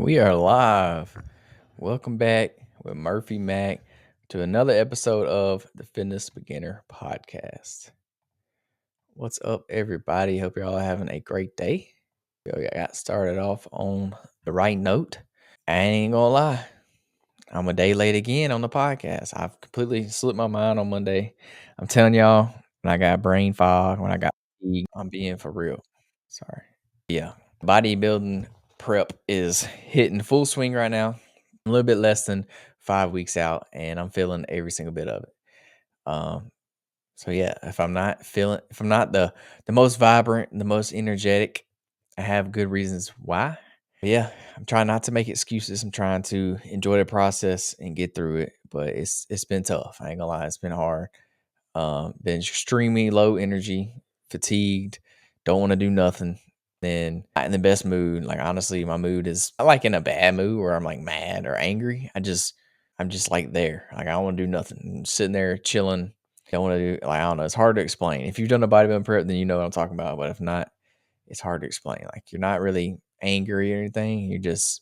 We are live. Welcome back with Murphy Mac to another episode of the Fitness Beginner Podcast. What's up, everybody? Hope you're all having a great day. I got started off on the right note. I ain't gonna lie, I'm a day late again on the podcast. I've completely slipped my mind on Monday. I'm telling y'all, when I got brain fog, when I got fatigue, I'm being for real. Sorry. Yeah. Bodybuilding prep is hitting full swing right now. A little bit less than 5 weeks out, and I'm feeling every single bit of it. So yeah, if I'm not the most vibrant, the most energetic, I have good reasons why. But yeah, I'm trying not to make excuses. I'm trying to enjoy the process and get through it. But it's been tough. I ain't gonna lie, it's been hard. Been extremely low energy, fatigued, don't want to do nothing. Then not in the best mood. Like honestly, my mood is not like in a bad mood where I'm like mad or angry. I'm just like there. Like I don't want to do nothing. I'm sitting there chilling. Don't want to do like I don't know. It's hard to explain. If you've done a bodybuilding prep, then you know what I'm talking about. But if not, it's hard to explain. Like you're not really angry or anything. You're just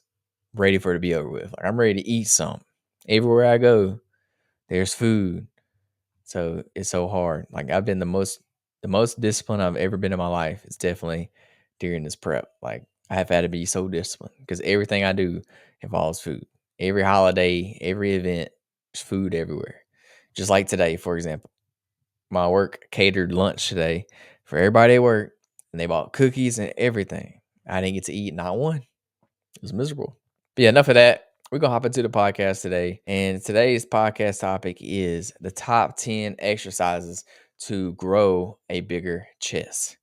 ready for it to be over with. Like I'm ready to eat some. Everywhere I go, there's food. So it's so hard. Like I've been the most disciplined I've ever been in my life is definitely during this prep. Like I have had to be so disciplined because everything I do involves food. Every holiday, every event, there's food everywhere. Just like today, for example, my work catered lunch today for everybody at work, and they bought cookies and everything. I didn't get to eat not one. It was miserable. But yeah, enough of that. We're going to hop into the podcast today. And today's podcast topic is the top 10 exercises to grow a bigger chest.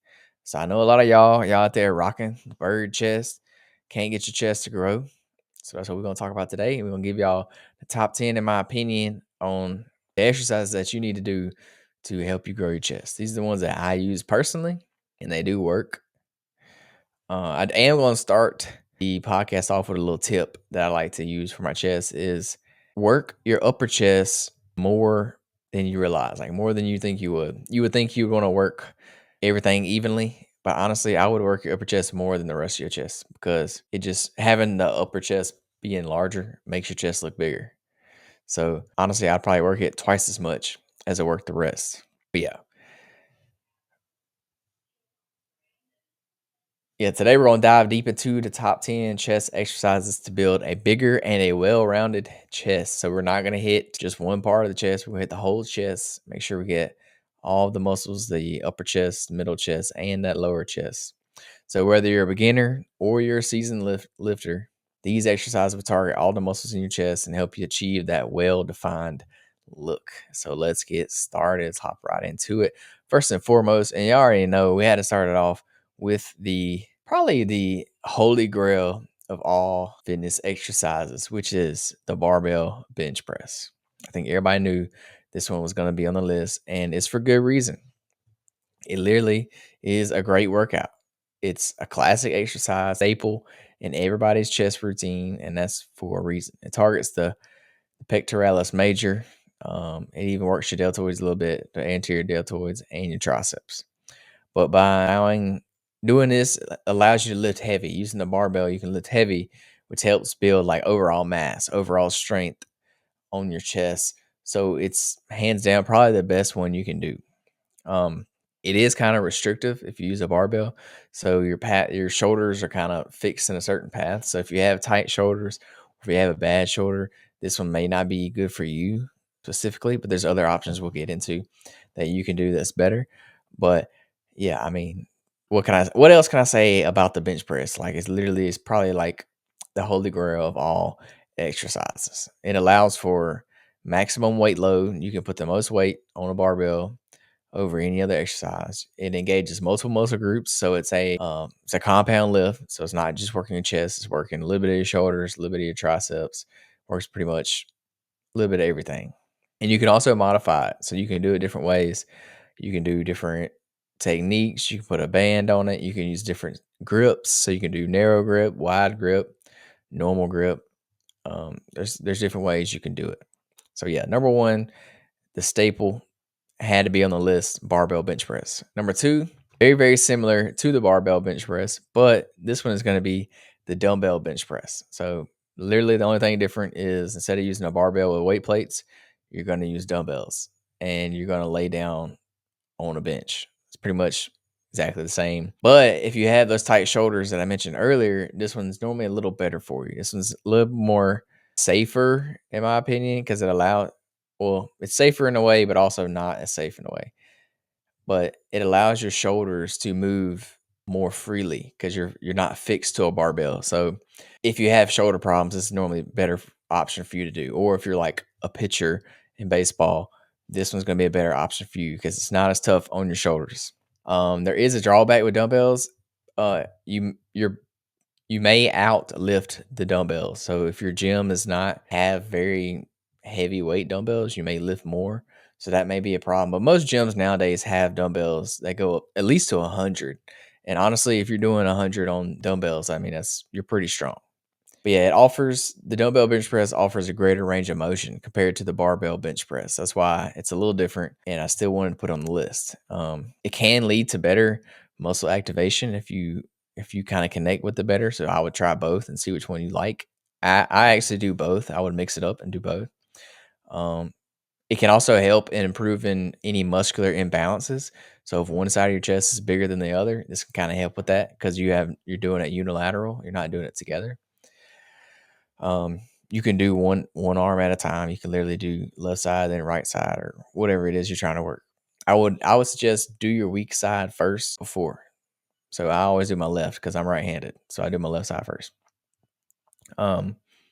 So I know a lot of y'all out there rocking the bird chest, can't get your chest to grow. So that's what we're going to talk about today. And we're going to give y'all the top 10, in my opinion, on the exercises that you need to do to help you grow your chest. These are the ones that I use personally, and they do work. I am going to start the podcast off with a little tip that I like to use for my chest is work your upper chest more than you realize, like more than you think you would. You would think you would want to work everything evenly, but honestly, I would work your upper chest more than the rest of your chest because it just having the upper chest being larger makes your chest look bigger. So honestly, I'd probably work it twice as much as I work the rest. But yeah, Yeah, today we're going to dive deep into the top 10 chest exercises to build a bigger and a well rounded chest. So, we're not going to hit just one part of the chest, we're going to hit the whole chest. Make sure we get all the muscles, the upper chest, middle chest, and that lower chest. So, whether you're a beginner or you're a seasoned lifter, these exercises will target all the muscles in your chest and help you achieve that well defined look. So, let's get started. Let's hop right into it. First and foremost, and you already know we had to start it off with the probably the holy grail of all fitness exercises, which is the barbell bench press. I think everybody knew this one was going to be on the list, and it's for good reason. It literally is a great workout. It's a classic exercise staple in everybody's chest routine, and that's for a reason. It targets the pectoralis major. It even works your deltoids a little bit, the anterior deltoids, and your triceps. But by doing this allows you to lift heavy. Using the barbell, you can lift heavy, which helps build like overall mass, overall strength on your chest. So it's hands down probably the best one you can do. It is kind of restrictive if you use a barbell. So your shoulders are kind of fixed in a certain path. So if you have tight shoulders, if you have a bad shoulder, this one may not be good for you specifically, but there's other options we'll get into that you can do that's better. But yeah, I mean, what else can I say about the bench press? Like it's probably like the holy grail of all exercises. It allows for maximum weight load. You can put the most weight on a barbell over any other exercise. It engages multiple muscle groups, so it's a compound lift. So it's not just working your chest; it's working a little bit of your shoulders, a little bit of your triceps. Works pretty much a little bit of everything. And you can also modify it, so you can do it different ways. You can do different techniques. You can put a band on it. You can use different grips, so you can do narrow grip, wide grip, normal grip. There's different ways you can do it. So yeah, number one, the staple had to be on the list, barbell bench press. Number two, very, very similar to the barbell bench press, but this one is going to be the dumbbell bench press. So literally the only thing different is instead of using a barbell with weight plates, you're going to use dumbbells and you're going to lay down on a bench. It's pretty much exactly the same. But if you have those tight shoulders that I mentioned earlier, this one's normally a little better for you. This one's a little more safer, in my opinion, because it's safer in a way, but also not as safe in a way. But it allows your shoulders to move more freely because you're not fixed to a barbell. So if you have shoulder problems, this is normally a better option for you to do. Or if you're like a pitcher in baseball, this one's going to be a better option for you because it's not as tough on your shoulders. There is a drawback with dumbbells. You may outlift the dumbbells. So if your gym does not have very heavy weight dumbbells, you may lift more. So that may be a problem. But most gyms nowadays have dumbbells that go up at least to 100. And honestly, if you're doing 100 on dumbbells, I mean you're pretty strong. But yeah, the dumbbell bench press offers a greater range of motion compared to the barbell bench press. That's why it's a little different, and I still wanted to put on the list. It can lead to better muscle activation if you kind of connect with the better. So I would try both and see which one you like. I actually do both. I would mix it up and do both. Um, it can also help in improving any muscular imbalances. So if one side of your chest is bigger than the other, this can kind of help with that because you're doing it unilateral. You're not doing it together. You can do one arm at a time. You can literally do left side, then right side, or whatever it is you're trying to work. I would suggest do your weak side first before. So I always do my left because I'm right-handed. So I do my left side first.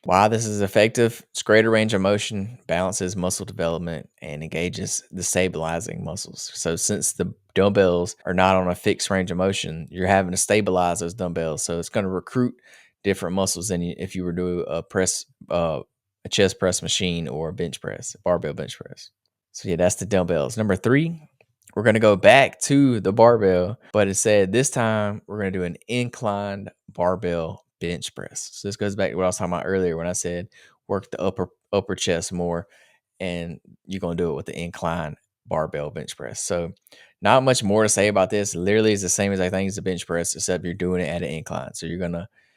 Why this is effective? It's greater range of motion, balances muscle development, and engages the stabilizing muscles. So since the dumbbells are not on a fixed range of motion, you're having to stabilize those dumbbells. So it's going to recruit different muscles than if you were to do a chest press machine or a bench press, barbell bench press. So yeah, that's the dumbbells. Number 3, we're going to go back to the barbell, but it said this time we're going to do an inclined barbell bench press. So this goes back to what I was talking about earlier when I said work the upper chest more, and you're going to do it with the inclined barbell bench press. So not much more to say about this. Literally is the same as I think as the bench press, except you're doing it at an incline. So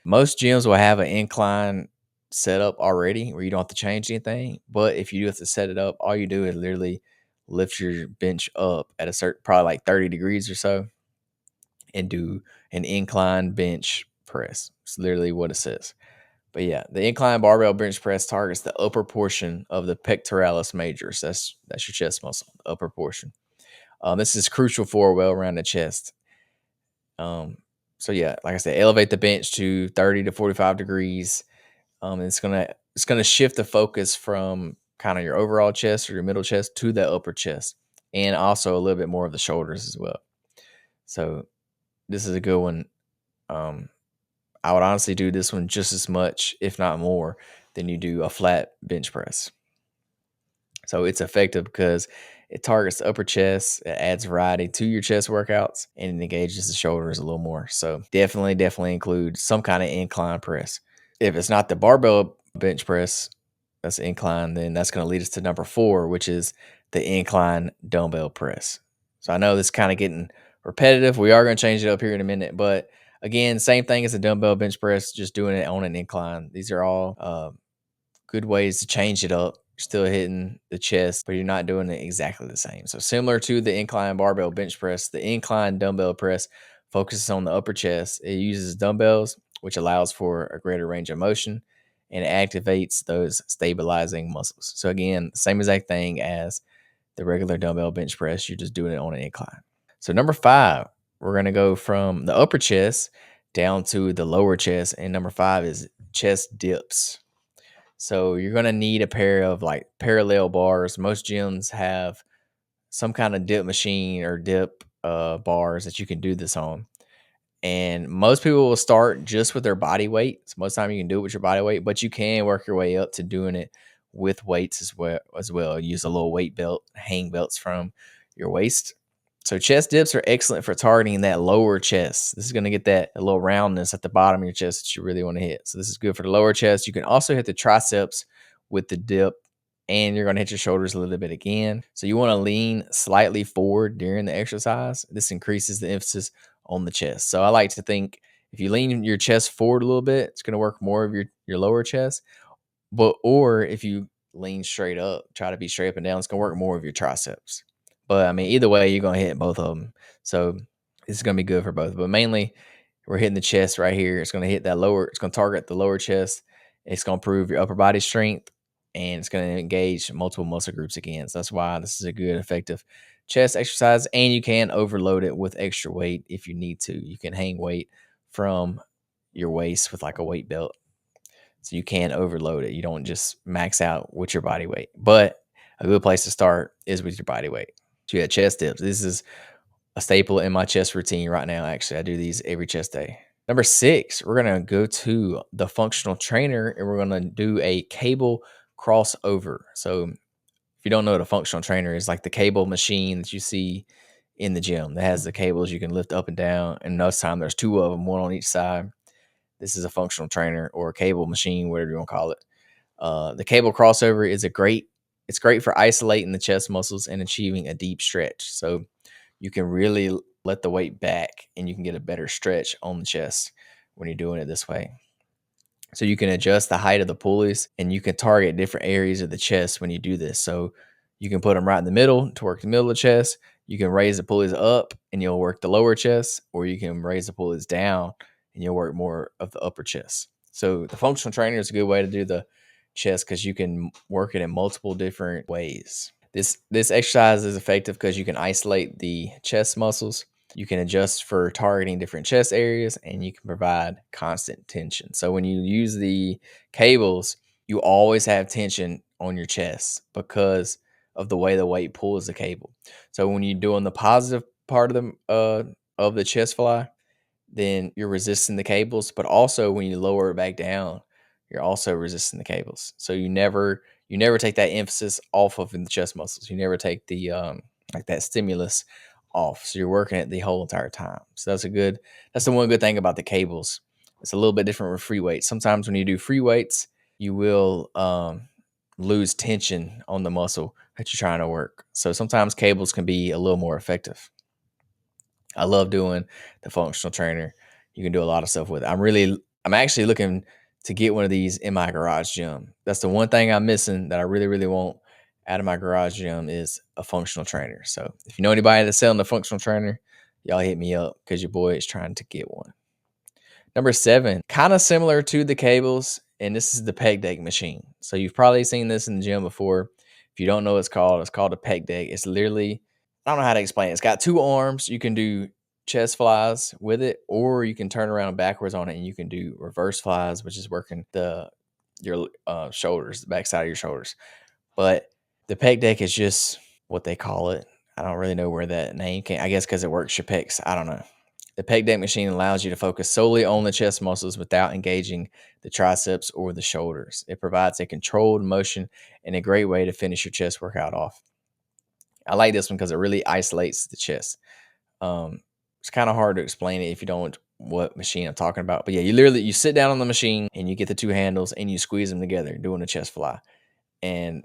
most gyms will have an incline setup already where you don't have to change anything. But if you do have to set it up, all you do is literally lift your bench up at a certain, probably like 30 degrees or so, and do an incline bench press. It's literally what it says. But yeah, the incline barbell bench press targets the upper portion of the pectoralis major. So that's your chest muscle, the upper portion. This is crucial for a well-rounded chest. So yeah, like I said, elevate the bench to 30 to 45 degrees. It's gonna shift the focus from kind of your overall chest or your middle chest to the upper chest, and also a little bit more of the shoulders as well. So this is a good one. I would honestly do this one just as much, if not more, than you do a flat bench press. So it's effective because it targets the upper chest, it adds variety to your chest workouts, and it engages the shoulders a little more. So definitely include some kind of incline press. If it's not the barbell bench press, that's incline, then that's going to lead us to number 4, which is the incline dumbbell press. So I know this is kind of getting repetitive. We are going to change it up here in a minute, but again, same thing as a dumbbell bench press, just doing it on an incline. These are all good ways to change it up. You're still hitting the chest, but you're not doing it exactly the same. So similar to the incline barbell bench press, the incline dumbbell press focuses on the upper chest. It uses dumbbells, which allows for a greater range of motion, and it activates those stabilizing muscles. So again, same exact thing as the regular dumbbell bench press. You're just doing it on an incline. So number 5, we're going to go from the upper chest down to the lower chest. And number 5 is chest dips. So you're going to need a pair of like parallel bars. Most gyms have some kind of dip machine or dip bars that you can do this on. And most people will start just with their body weight. So most of the time you can do it with your body weight, but you can work your way up to doing it with weights as well. Use a little weight belt, hang belts from your waist. So chest dips are excellent for targeting that lower chest. This is going to get that a little roundness at the bottom of your chest that you really want to hit. So this is good for the lower chest. You can also hit the triceps with the dip, and you're going to hit your shoulders a little bit again. So you want to lean slightly forward during the exercise. This increases the emphasis on the chest. So I like to think If you lean your chest forward a little bit, it's going to work more of your lower chest. Or if you lean straight up, try to be straight up and down, it's gonna work more of your triceps. But I mean, either way, you're gonna hit both of them. So this is gonna be good for both. But mainly, we're hitting the chest right here. It's gonna hit that lower. It's gonna target the lower chest. It's gonna improve your upper body strength, and it's gonna engage multiple muscle groups again. So that's why this is a good, effective chest exercise. And you can overload it with extra weight if you need to. You can hang weight from your waist with like a weight belt, so you can overload it. You don't just max out with your body weight. But a good place to start is with your body weight. So you had chest dips. This is a staple in my chest routine right now. Actually, I do these every chest day. Number 6, we're gonna go to the functional trainer and we're gonna do a cable crossover. So if you don't know what a functional trainer is, like the cable machine that you see in the gym that has the cables you can lift up and down, and most time there's 2 of them, one on each side. This is a functional trainer or a cable machine, whatever you want to call it. The cable crossover is it's great for isolating the chest muscles and achieving a deep stretch. So you can really let the weight back and you can get a better stretch on the chest when you're doing it this way. So you can adjust the height of the pulleys and you can target different areas of the chest when you do this. So you can put them right in the middle to work the middle of the chest. You can raise the pulleys up and you'll work the lower chest, or you can raise the pulleys down and you'll work more of the upper chest. So the functional trainer is a good way to do the chest because you can work it in multiple different ways. This exercise is effective because you can isolate the chest muscles. You can adjust for targeting different chest areas and you can provide constant tension. So when you use the cables, you always have tension on your chest because of the way the weight pulls the cable. So when you're doing the positive part of the chest fly, then you're resisting the cables, but also when you lower it back down, you're also resisting the cables. So you never take that emphasis off of the chest muscles. You never take the like that stimulus off. So you're working it the whole entire time. So that's the one good thing about the cables. It's a little bit different with free weights. Sometimes when you do free weights, you will lose tension on the muscle that you're trying to work. So sometimes cables can be a little more effective. I love doing the functional trainer. You can do a lot of stuff with it. I'm actually looking to get one of these in my garage gym. That's the one thing I'm missing that I really, really want out of my garage gym is a functional trainer. So if you know anybody that's selling a functional trainer, y'all hit me up because your boy is trying to get one. Number 7, kind of similar to the cables, and this is the pec deck machine. So you've probably seen this in the gym before. If you don't know what it's called a pec deck. It's literally, I don't know how to explain it. It's got 2 arms. You can do chest flies with it, or you can turn around backwards on it and you can do reverse flies, which is working your shoulders, the back side of your shoulders. But the pec deck is just what they call it. I don't really know where that name came. I guess because it works your pecs. I don't know. The pec deck machine allows you to focus solely on the chest muscles without engaging the triceps or the shoulders. It provides a controlled motion and a great way to finish your chest workout off. I like this one because it really isolates the chest. It's kind of hard to explain it if you don't know what machine I'm talking about. But yeah, you sit down on the machine and you get the 2 handles and you squeeze them together doing a chest fly. And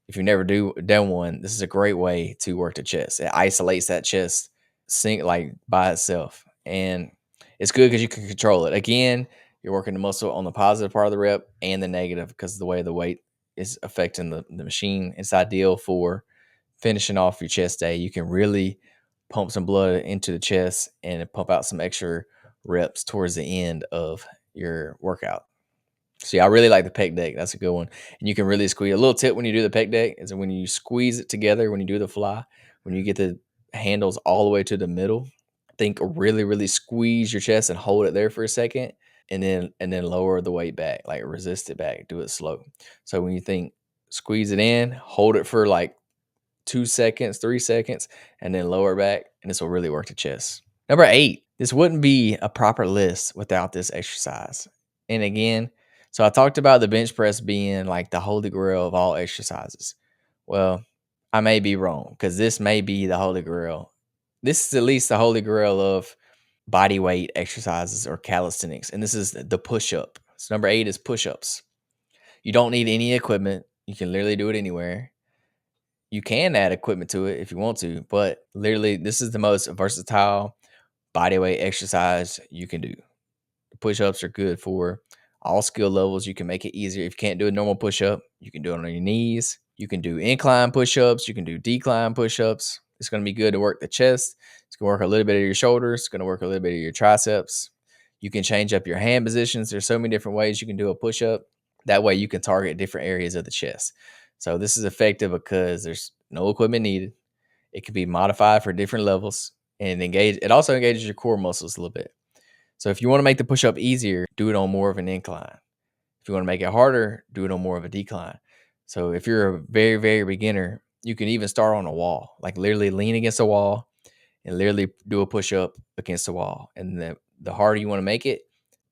if you've never done one, this is a great way to work the chest. It isolates that chest sync like by itself, and it's good because you can control it. Again, you're working the muscle on the positive part of the rep and the negative because the way the weight is affecting the machine. It's ideal for finishing off your chest day. You can really pump some blood into the chest and pump out some extra reps towards the end of your workout. So yeah, I really like the pec deck. That's a good one. And you can really squeeze. A little tip when you do the pec deck is when you squeeze it together, when you do the fly, when you get the handles all the way to the middle, think really, really squeeze your chest and hold it there for a second, and then lower the weight back, like resist it back, do it slow. So when you think squeeze it in, hold it for like 2 seconds, 3 seconds, and then lower back, and this will really work the chest. Number 8, this wouldn't be a proper list without this exercise. And again, so I talked about the bench press being like the holy grail of all exercises. Well, I may be wrong because this may be the holy grail. This is at least the holy grail of body weight exercises or calisthenics. And this is the push up. So number 8 is push ups. You don't need any equipment. You can literally do it anywhere. You can add equipment to it if you want to, but literally, this is the most versatile body weight exercise you can do. Push-ups are good for all skill levels. You can make it easier. If you can't do a normal push-up, you can do it on your knees. You can do incline push-ups. You can do decline push-ups. It's going to be good to work the chest. It's going to work a little bit of your shoulders. It's going to work a little bit of your triceps. You can change up your hand positions. There's so many different ways you can do a push-up. That way you can target different areas of the chest. So this is effective because there's no equipment needed. It can be modified for different levels, and it also engages your core muscles a little bit. So if you want to make the push-up easier, do it on more of an incline. If you want to make it harder, do it on more of a decline. So if you're a very, very beginner, you can even start on a wall, like literally lean against a wall and literally do a push-up against the wall. And the harder you want to make it,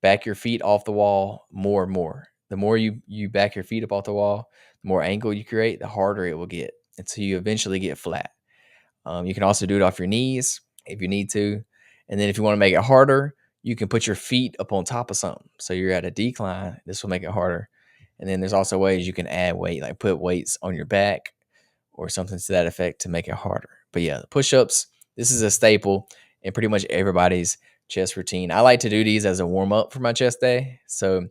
back your feet off the wall more and more. The more you back your feet up off the wall, the more angle you create, the harder it will get until you eventually get flat. You can also do it off your knees if you need to. And then if you want to make it harder, you can put your feet up on top of something. So you're at a decline. This will make it harder. And then there's also ways you can add weight, like put weights on your back or something to that effect to make it harder. But yeah, the push-ups, this is a staple in pretty much everybody's chest routine. I like to do these as a warm-up for my chest day. So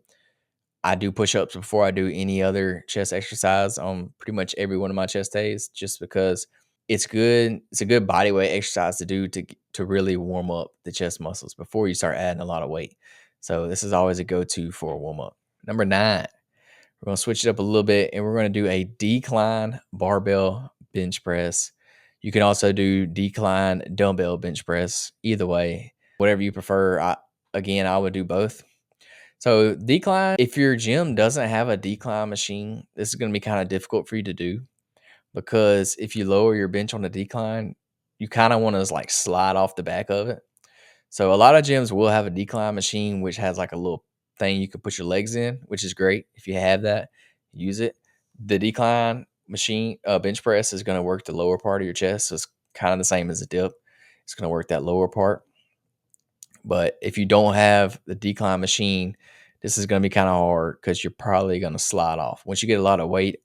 I do push-ups before I do any other chest exercise on pretty much every one of my chest days, just because it's good. It's a good body weight exercise to do to really warm up the chest muscles before you start adding a lot of weight. So this is always a go-to for a warm-up. Number 9, we're going to switch it up a little bit, and we're going to do a decline barbell bench press. You can also do decline dumbbell bench press. Either way, whatever you prefer. I would do both. So decline, if your gym doesn't have a decline machine, this is going to be kind of difficult for you to do, because if you lower your bench on the decline, you kind of want to like slide off the back of it. So a lot of gyms will have a decline machine, which has like a little thing you can put your legs in, which is great. If you have that, use it. The decline machine bench press is going to work the lower part of your chest. So it's kind of the same as a dip. It's going to work that lower part. But if you don't have the decline machine, this is going to be kind of hard because you're probably going to slide off. Once you get a lot of weight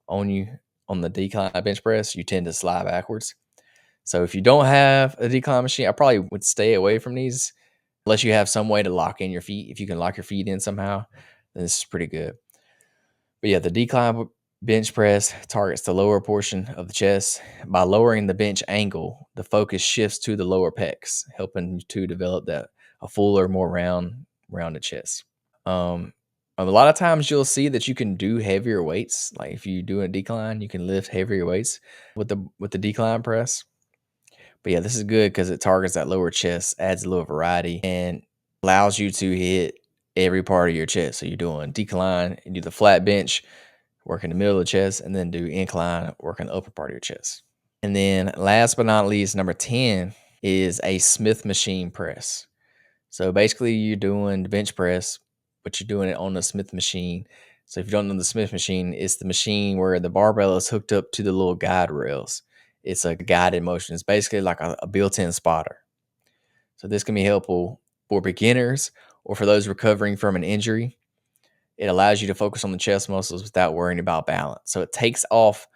on you on the decline bench press, you tend to slide backwards. So if you don't have a decline machine, I probably would stay away from these unless you have some way to lock in your feet. If you can lock your feet in somehow, then this is pretty good. But yeah, the decline bench press targets the lower portion of the chest. By lowering the bench angle, the focus shifts to the lower pecs, helping to develop a fuller, more rounded chest. A lot of times you'll see that you can do heavier weights. Like if you do a decline, you can lift heavier weights with the decline press. But yeah, this is good because it targets that lower chest, adds a little variety, and allows you to hit every part of your chest. So you're doing decline and do the flat bench, work in the middle of the chest, and then do incline, work in the upper part of your chest. And then last but not least, number 10 is a Smith machine press. So basically you're doing the bench press, but you're doing it on the Smith machine. So if you don't know the Smith machine, it's the machine where the barbell is hooked up to the little guide rails. It's a guided motion. It's basically like a built-in spotter. So this can be helpful for beginners or for those recovering from an injury. It allows you to focus on the chest muscles without worrying about balance. So it takes off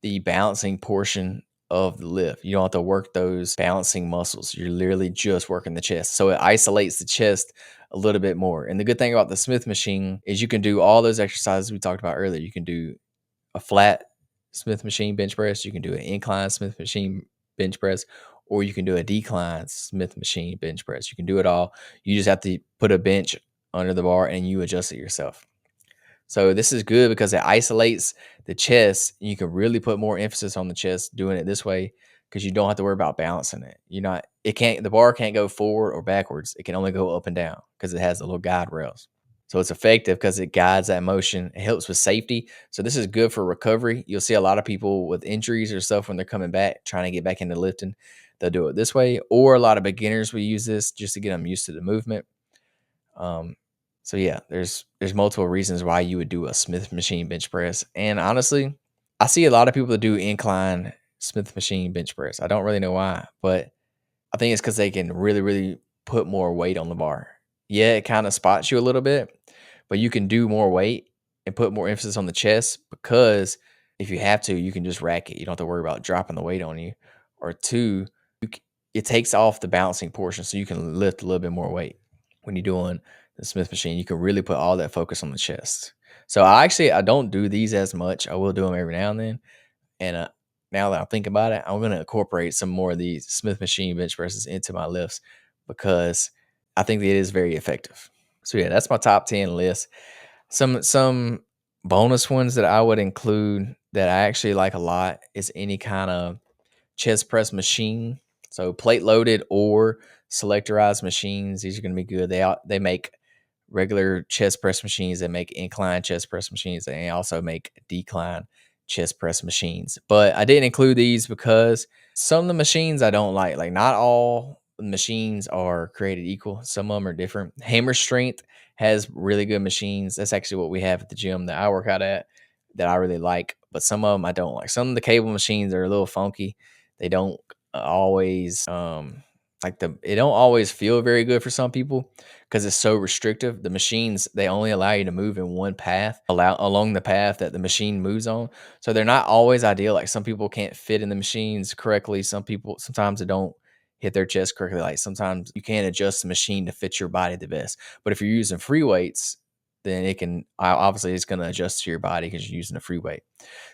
the balancing portion of the lift. You don't have to work those balancing muscles. You're literally just working the chest. So it isolates the chest a little bit more. And the good thing about the Smith machine is you can do all those exercises we talked about earlier. You can do a flat Smith machine bench press. You can do an incline Smith machine bench press, or you can do a decline Smith machine bench press. You can do it all. You just have to put a bench under the bar and you adjust it yourself. So this is good because it isolates the chest. You can really put more emphasis on the chest doing it this way because you don't have to worry about balancing it. The bar can't go forward or backwards. It can only go up and down because it has the little guide rails. So it's effective because it guides that motion. It helps with safety. So this is good for recovery. You'll see a lot of people with injuries or stuff when they're coming back, trying to get back into lifting. They'll do it this way. Or a lot of beginners will use this just to get them used to the movement. So yeah, there's multiple reasons why you would do a Smith machine bench press. And honestly, I see a lot of people that do incline Smith machine bench press. I don't really know why, but I think it's because they can really, really put more weight on the bar. Yeah, it kind of spots you a little bit, but you can do more weight and put more emphasis on the chest because if you have to, you can just rack it. You don't have to worry about dropping the weight on you. Or two, it takes off the balancing portion so you can lift a little bit more weight when you're doing the Smith machine, you can really put all that focus on the chest. So I don't do these as much. I will do them every now and then. And now that I think about it, I'm going to incorporate some more of these Smith machine bench presses into my lifts because I think that it is very effective. So yeah, that's my top 10 list. Some bonus ones that I would include that I actually like a lot is any kind of chest press machine. So plate loaded or selectorized machines. These are going to be good. They make regular chest press machines. They make incline chest press machines. They also make decline chest press machines. But I didn't include these because some of the machines I don't like. Like not all machines are created equal. Some of them are different. Hammer Strength has really good machines. That's actually what we have at the gym that I work out at that I really like. But some of them I don't like. Some of the cable machines are a little funky. They don't always it don't always feel very good for some people because it's so restrictive. The machines, they only allow you to move in one path, along the path that the machine moves on. So they're not always ideal. Like some people can't fit in the machines correctly. Sometimes they don't hit their chest correctly. Like sometimes you can't adjust the machine to fit your body the best. But if you're using free weights, then obviously it's going to adjust to your body because you're using a free weight.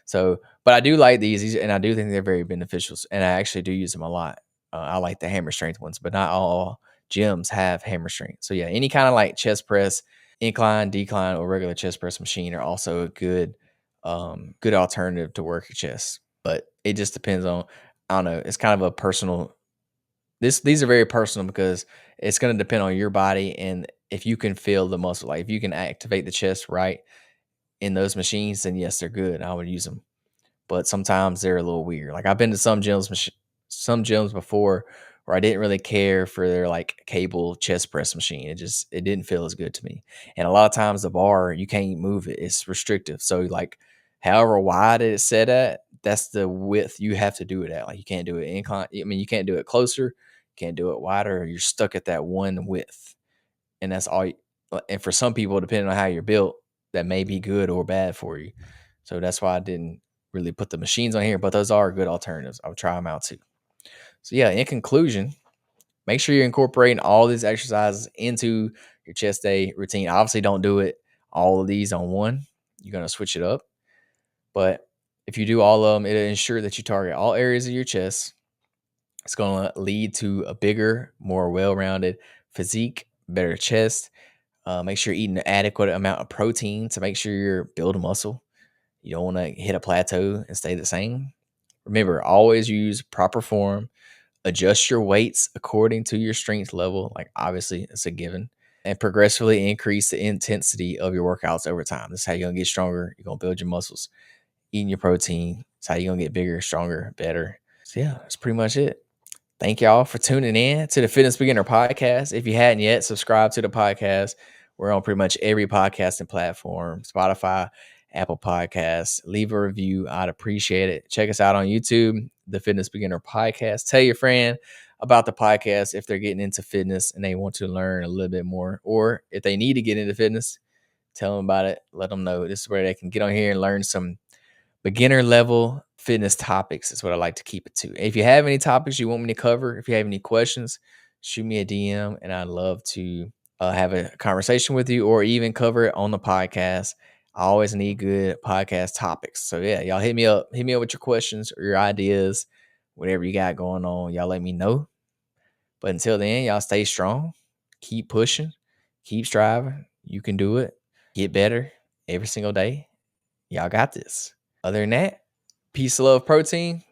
So, but I do like these, and I do think they're very beneficial, and I actually do use them a lot. I like the hammer strength ones, but not all gyms have hammer strength. So yeah, any kind of like chest press, incline, decline, or regular chest press machine are also a good alternative to work your chest. But it just depends on, I don't know. It's kind of a personal. These are very personal because it's going to depend on your body and if you can feel the muscle. Like if you can activate the chest right in those machines, then yes, they're good. I would use them, but sometimes they're a little weird. Like I've been to some gyms before where I didn't really care for their like cable chest press machine. It didn't feel as good to me. And a lot of times the bar, you can't move it. It's restrictive. So like however wide it's set at, that's the width you have to do it at. Like you can't do it incline. I mean, you can't do it closer, you can't do it wider. You're stuck at that one width. And that's all. And for some people, depending on how you're built, that may be good or bad for you. So that's why I didn't really put the machines on here, but those are good alternatives. I'll try them out too. So yeah, in conclusion, make sure you're incorporating all these exercises into your chest day routine. Obviously, don't do it all of these on one. You're gonna switch it up. But if you do all of them, it'll ensure that you target all areas of your chest. It's gonna lead to a bigger, more well-rounded physique, better chest. Make sure you're eating an adequate amount of protein to make sure you're building muscle. You don't want to hit a plateau and stay the same. Remember, always use proper form. Adjust your weights according to your strength level. Like, obviously, it's a given. And progressively increase the intensity of your workouts over time. This is how you're going to get stronger. You're going to build your muscles. Eating your protein. That's how you're going to get bigger, stronger, better. So, yeah, that's pretty much it. Thank y'all for tuning in to the Fitness Beginner Podcast. If you hadn't yet, subscribe to the podcast. We're on pretty much every podcasting platform, Spotify, Apple Podcasts. Leave a review. I'd appreciate it. Check us out on YouTube, the Fitness Beginner Podcast. Tell your friend about the podcast if they're getting into fitness and they want to learn a little bit more, or if they need to get into fitness, tell them about it. Let them know this is where they can get on here and learn some beginner level fitness topics is what I like to keep it to. If you have any topics you want me to cover, if you have any questions, shoot me a DM and I'd love to have a conversation with you or even cover it on the podcast. I always need good podcast topics. So yeah, y'all hit me up. Hit me up with your questions or your ideas, whatever you got going on. Y'all let me know. But until then, y'all stay strong. Keep pushing. Keep striving. You can do it. Get better every single day. Y'all got this. Other than that, peace, love, protein.